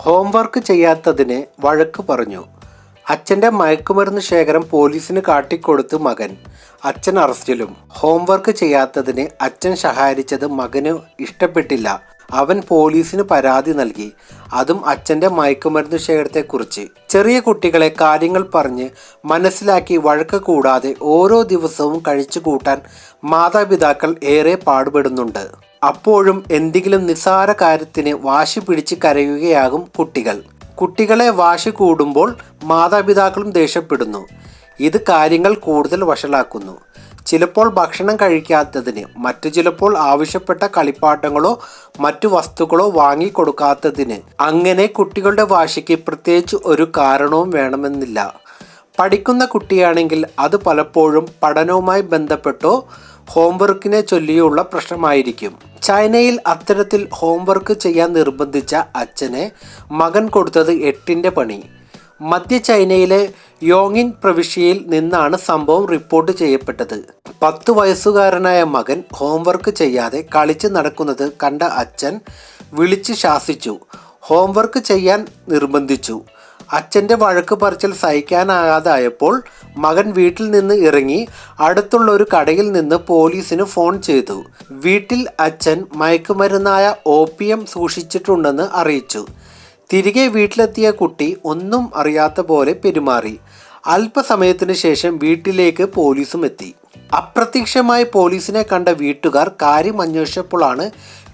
Homework ചെയ്യാത്തതിന് വഴക്ക് പറഞ്ഞു. അച്ഛൻ്റെ മയക്കുമരുന്ന് ശേഖരം പോലീസിന് കാട്ടിക്കൊടുത്ത് മകൻ. അച്ഛൻ അറസ്റ്റിലും. ഹോംവർക്ക് ചെയ്യാത്തതിന് അച്ഛൻ ശകാരിച്ചത് മകന് ഇഷ്ടപ്പെട്ടില്ല. അവൻ പോലീസിന് പരാതി നൽകി. അതും അച്ഛൻ്റെ മയക്കുമരുന്ന് ശേഖരത്തെക്കുറിച്ച്. ചെറിയ കുട്ടികളെ കാര്യങ്ങൾ പറഞ്ഞ് മനസ്സിലാക്കി വഴക്ക് കൂടാതെ ഓരോ ദിവസവും കഴിച്ചു കൂട്ടാൻ മാതാപിതാക്കൾ ഏറെ പാടുപെടുന്നുണ്ട്. അപ്പോഴും എന്തെങ്കിലും നിസ്സാര കാര്യത്തിന് വാശി പിടിച്ച് കരയുകയാകും കുട്ടികൾ. കുട്ടികളെ വാശി കൂടുമ്പോൾ മാതാപിതാക്കളും ദേഷ്യപ്പെടുന്നു. ഇത് കാര്യങ്ങൾ കൂടുതൽ വഷളാക്കുന്നു. ചിലപ്പോൾ ഭക്ഷണം കഴിക്കാത്തതിന്, മറ്റു ചിലപ്പോൾ ആവശ്യപ്പെട്ട കളിപ്പാട്ടങ്ങളോ മറ്റു വസ്തുക്കളോ വാങ്ങിക്കൊടുക്കാത്തതിന്. അങ്ങനെ കുട്ടികളുടെ വാശിക്ക് പ്രത്യേകിച്ച് ഒരു കാരണവും വേണമെന്നില്ല. പഠിക്കുന്ന കുട്ടിയാണെങ്കിൽ അത് പലപ്പോഴും പഠനവുമായി ബന്ധപ്പെട്ടോ ഹോംവർക്കിനെ ചൊല്ലിയുള്ള പ്രശ്നമായിരിക്കും. ചൈനയിൽ അത്തരത്തിൽ ഹോംവർക്ക് ചെയ്യാൻ നിർബന്ധിച്ച അച്ഛനെ മകൻ കൊടുത്തത് 8ന്റെ പണി. മധ്യ ചൈനയിലെ യോങ്ങിൻ പ്രവിശ്യയിൽ നിന്നാണ് സംഭവം റിപ്പോർട്ട് ചെയ്യപ്പെട്ടത്. 10 വയസ്സുകാരനായ മകൻ ഹോംവർക്ക് ചെയ്യാതെ കളിച്ച് നടക്കുന്നത് കണ്ട അച്ഛൻ വിളിച്ച് ശാസിച്ചു. ഹോംവർക്ക് ചെയ്യാൻ നിർബന്ധിച്ചു. അച്ഛൻ്റെ വഴക്ക് പറച്ചിൽ സഹിക്കാനാകാതായപ്പോൾ മകൻ വീട്ടിൽ നിന്ന് ഇറങ്ങി അടുത്തുള്ള ഒരു കടയിൽ നിന്ന് പോലീസിന് ഫോൺ ചെയ്തു. വീട്ടിൽ അച്ഛൻ മയക്കുമരുന്നായ ഓപ്പിയം സൂക്ഷിച്ചിട്ടുണ്ടെന്ന് അറിയിച്ചു. തിരികെ വീട്ടിലെത്തിയ കുട്ടി ഒന്നും അറിയാത്ത പോലെ പെരുമാറി. അല്പസമയത്തിന് ശേഷം വീട്ടിലേക്ക് പോലീസും എത്തി. അപ്രത്യക്ഷമായി പോലീസിനെ കണ്ട വീട്ടുകാർ കാര്യം അന്വേഷിച്ചപ്പോഴാണ്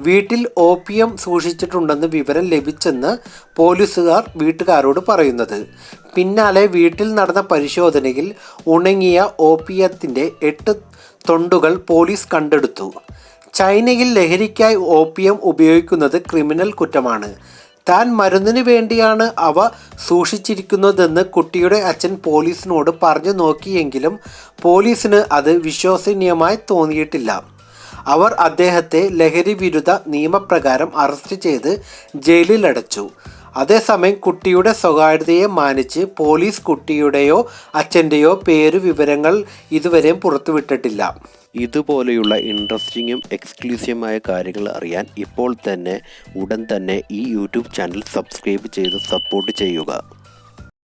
വീട്ടിൽ ഓപ്പിയം സൂക്ഷിച്ചിട്ടുണ്ടെന്ന് വിവരം ലഭിച്ചെന്ന് പോലീസുകാർ വീട്ടുകാരോട് പറയുന്നത്. പിന്നാലെ വീട്ടിൽ നടന്ന പരിശോധനയിൽ ഉണങ്ങിയ ഓപ്പിയത്തിൻ്റെ 8 തൊണ്ടുകൾ പോലീസ് കണ്ടെടുത്തു. ചൈനയിൽ ലഹരിക്കായി ഓപ്പിയം ഉപയോഗിക്കുന്നത് ക്രിമിനൽ കുറ്റമാണ്. താൻ മരുന്നിന് വേണ്ടിയാണ് അവ സൂക്ഷിച്ചിരിക്കുന്നതെന്ന് കുട്ടിയുടെ അച്ഛൻ പോലീസിനോട് പറഞ്ഞു നോക്കിയെങ്കിലും പോലീസിന് അത് വിശ്വസനീയമായി തോന്നിയിട്ടില്ല. അവർ അദ്ദേഹത്തെ ലഹരി വിരുദ്ധ നിയമപ്രകാരം അറസ്റ്റ് ചെയ്ത് ജയിലിലടച്ചു. അതേസമയം കുട്ടിയുടെ സ്വകാര്യതയെ മാനിച്ച് പോലീസ് കുട്ടിയുടെയോ അച്ഛൻ്റെയോ വിവരങ്ങൾ ഇതുവരെയും പുറത്തുവിട്ടിട്ടില്ല. ഇതുപോലെയുള്ള ഇൻട്രസ്റ്റിങ്ങും എക്സ്ക്ലൂസീവുമായ കാര്യങ്ങൾ അറിയാൻ ഇപ്പോൾ തന്നെ ഉടൻ തന്നെ ഈ യൂട്യൂബ് ചാനൽ സബ്സ്ക്രൈബ് ചെയ്ത് സപ്പോർട്ട് ചെയ്യുക.